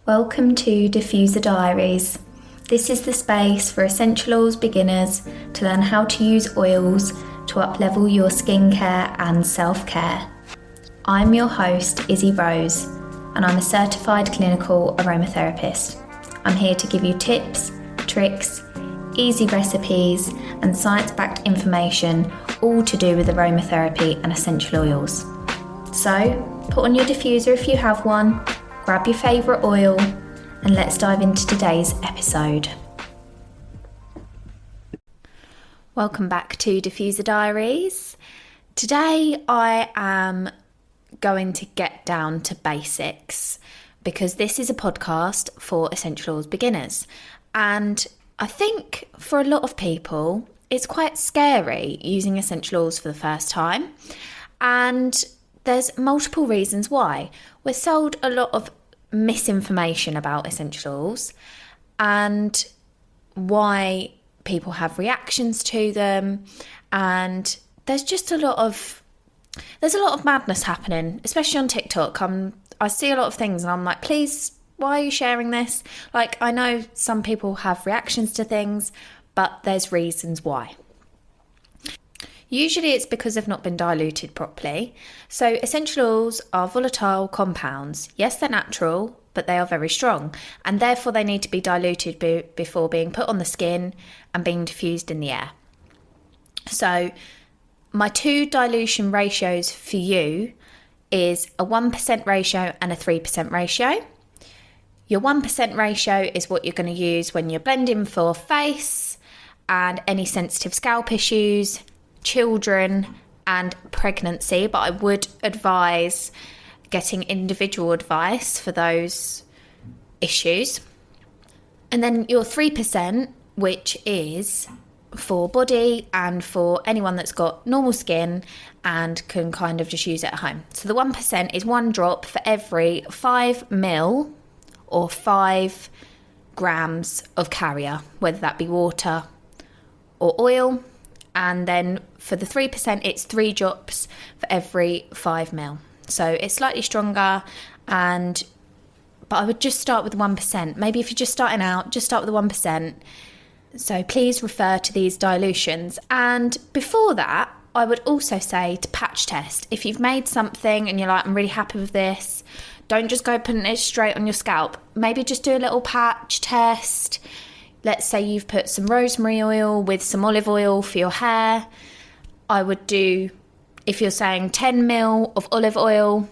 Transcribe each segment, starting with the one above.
Welcome to Diffuser Diaries. This is the space for essential oils beginners to learn how to use oils to up-level your skincare and self-care. I'm your host, Izzy Rose, and I'm a certified clinical aromatherapist. I'm here to give you tips, tricks, easy recipes, and science-backed information, all to do with aromatherapy and essential oils. So, put on your diffuser if you have one, grab your favourite oil, and let's dive into today's episode. Welcome back to Diffuser Diaries. Today I am going to get down to basics because this is a podcast for essential oils beginners. And I think for a lot of people, it's quite scary using essential oils for the first time. And there's multiple reasons why. We're sold a lot of misinformation about essential oils and why people have reactions to them, and there's a lot of madness happening, especially on TikTok. I see a lot of things and I'm like, please, why are you sharing this? Like, I know some people have reactions to things, but there's reasons why. Usually it's because they've not been diluted properly. So essential oils are volatile compounds. Yes, they're natural, but they are very strong, and therefore they need to be diluted before being put on the skin and being diffused in the air. So my two dilution ratios for you is a 1% ratio and a 3% ratio. Your 1% ratio is what you're going to use when you're blending for face and any sensitive scalp issues, children and pregnancy, but I would advise getting individual advice for those issues. And then your 3%, which is for body and for anyone that's got normal skin and can kind of just use it at home. So the 1% is 1 drop for every 5 ml or 5 grams of carrier, whether that be water or oil. And then for the 3%, it's 3 drops for every 5 ml. So it's slightly stronger, but I would just start with 1%. Maybe if you're just starting out, just start with the 1%. So please refer to these dilutions. And before that, I would also say to patch test. If you've made something and you're like, I'm really happy with this, don't just go putting it straight on your scalp. Maybe just do a little patch test. Let's say you've put some rosemary oil with some olive oil for your hair. I would do, if you're saying 10 ml of olive oil,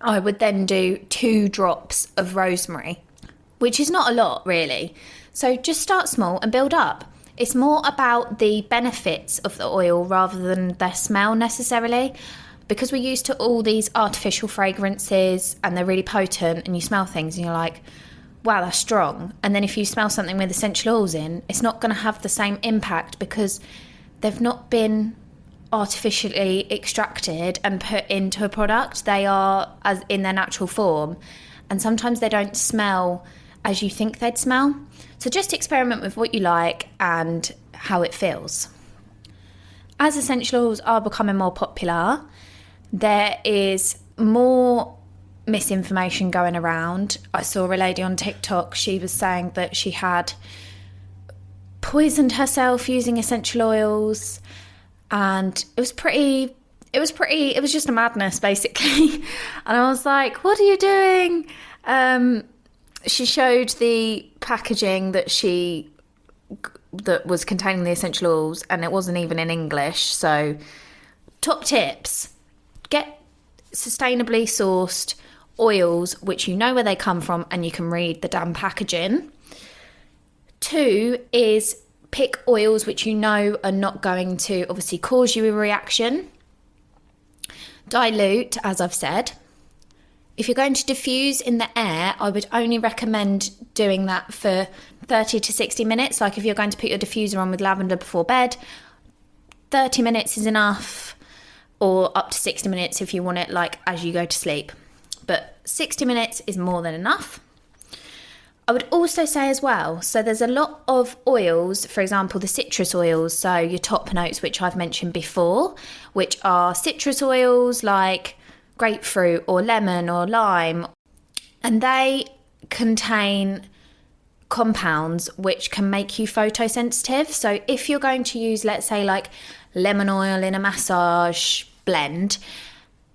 I would then do 2 drops of rosemary, which is not a lot really. So just start small and build up. It's more about the benefits of the oil rather than their smell necessarily, because we're used to all these artificial fragrances and they're really potent and you smell things and you're like, wow, that's strong. And then if you smell something with essential oils in, it's not going to have the same impact because they've not been artificially extracted and put into a product. They are as in their natural form, and sometimes they don't smell as you think they'd smell. So just experiment with what you like and how it feels. As essential oils are becoming more popular, there is more misinformation going around. I saw a lady on TikTok, she was saying that she had poisoned herself using essential oils, and it was just a madness basically. And I was like, what are you doing? She showed the packaging that was containing the essential oils, and it wasn't even in English. So top tips: get sustainably sourced oils which you know where they come from and you can read the damn packaging. 2 is pick oils which you know are not going to obviously cause you a reaction. Dilute, as I've said. If you're going to diffuse in the air, I would only recommend doing that for 30 to 60 minutes. Like if you're going to put your diffuser on with lavender before bed, 30 minutes is enough, or up to 60 minutes if you want it like as you go to sleep. But 60 minutes is more than enough. I would also say as well, so there's a lot of oils, for example, the citrus oils, so your top notes, which I've mentioned before, which are citrus oils like grapefruit or lemon or lime, and they contain compounds which can make you photosensitive. So if you're going to use, let's say, like lemon oil in a massage blend,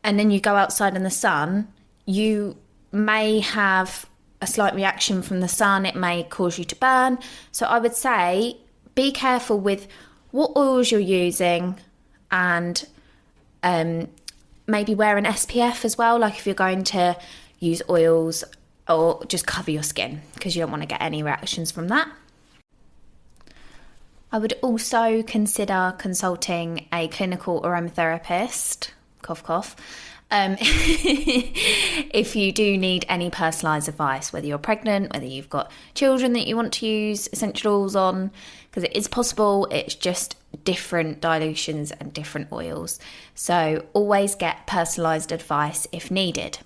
and then you go outside in the sun, you may have a slight reaction from the sun. It may cause you to burn. So I would say be careful with what oils you're using, and maybe wear an SPF as well, like if you're going to use oils, or just cover your skin because you don't want to get any reactions from that. I would also consider consulting a clinical aromatherapist, cough cough, if you do need any personalised advice, whether you're pregnant, whether you've got children that you want to use essential oils on, because it is possible. It's just different dilutions and different oils. So always get personalised advice if needed.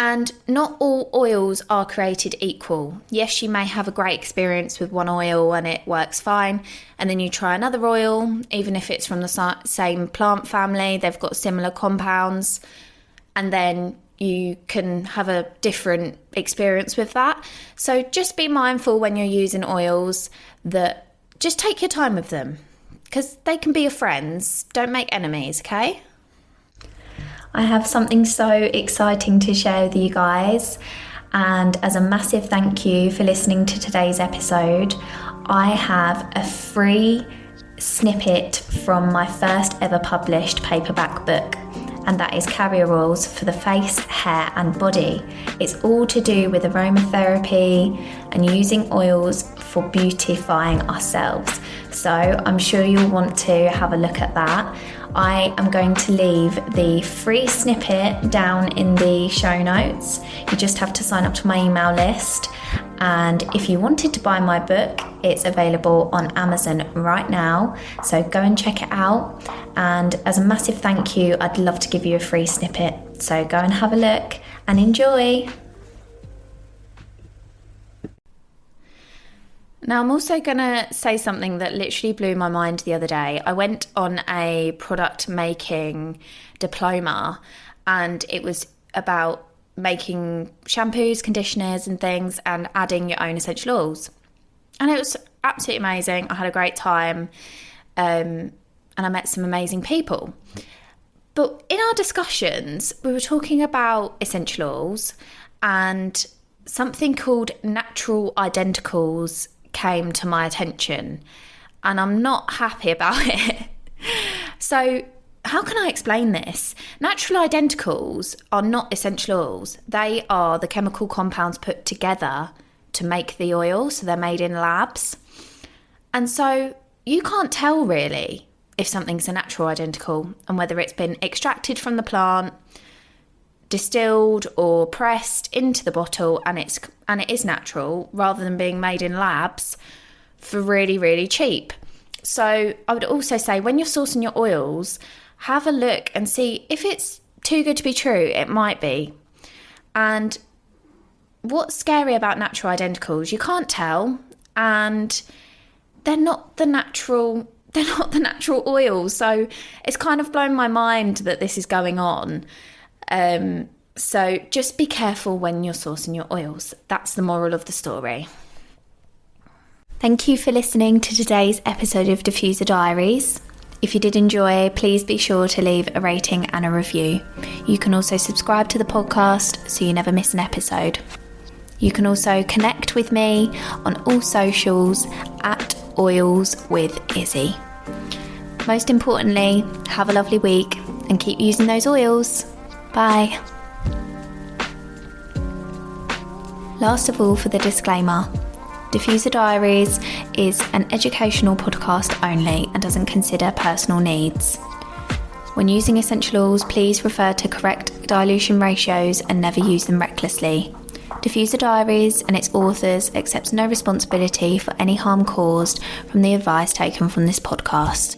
And not all oils are created equal. Yes, you may have a great experience with one oil and it works fine, and then you try another oil, even if it's from the same plant family, they've got similar compounds, and then you can have a different experience with that. So just be mindful when you're using oils that just take your time with them, because they can be your friends. Don't make enemies, okay? I have something so exciting to share with you guys, and as a massive thank you for listening to today's episode, I have a free snippet from my first ever published paperback book, and that is Carrier Oils for the Face, Hair and Body. It's all to do with aromatherapy and using oils for beautifying ourselves. So I'm sure you'll want to have a look at that. I am going to leave the free snippet down in the show notes. You just have to sign up to my email list. And if you wanted to buy my book, it's available on Amazon right now. So go and check it out. And as a massive thank you, I'd love to give you a free snippet. So go and have a look and enjoy. Now, I'm also going to say something that literally blew my mind the other day. I went on a product making diploma, and it was about making shampoos, conditioners and things, and adding your own essential oils. And it was absolutely amazing. I had a great time, and I met some amazing people. But in our discussions, we were talking about essential oils, and something called natural identicals came to my attention, and I'm not happy about it. So how can I explain this? Natural identicals are not essential oils. They are the chemical compounds put together to make the oil, so they're made in labs. And so you can't tell really if something's a natural identical and whether it's been extracted from the plant, distilled or pressed into the bottle, and it is natural, rather than being made in labs for really, really cheap. So I would also say, when you're sourcing your oils, have a look and see if it's too good to be true. It might be. And what's scary about natural identicals, you can't tell, and they're not the natural oils. So it's kind of blown my mind that this is going on. So just be careful when you're sourcing your oils. That's the moral of the story. Thank you for listening to today's episode of Diffuser Diaries. If you did enjoy, please be sure to leave a rating and a review. You can also subscribe to the podcast so you never miss an episode. You can also connect with me on all socials at Oils with Izzy. Most importantly, have a lovely week and keep using those oils. Bye. Last of all, for the disclaimer, Diffuser Diaries is an educational podcast only and doesn't consider personal needs. When using essential oils, please refer to correct dilution ratios and never use them recklessly. Diffuser Diaries and its authors accepts no responsibility for any harm caused from the advice taken from this podcast.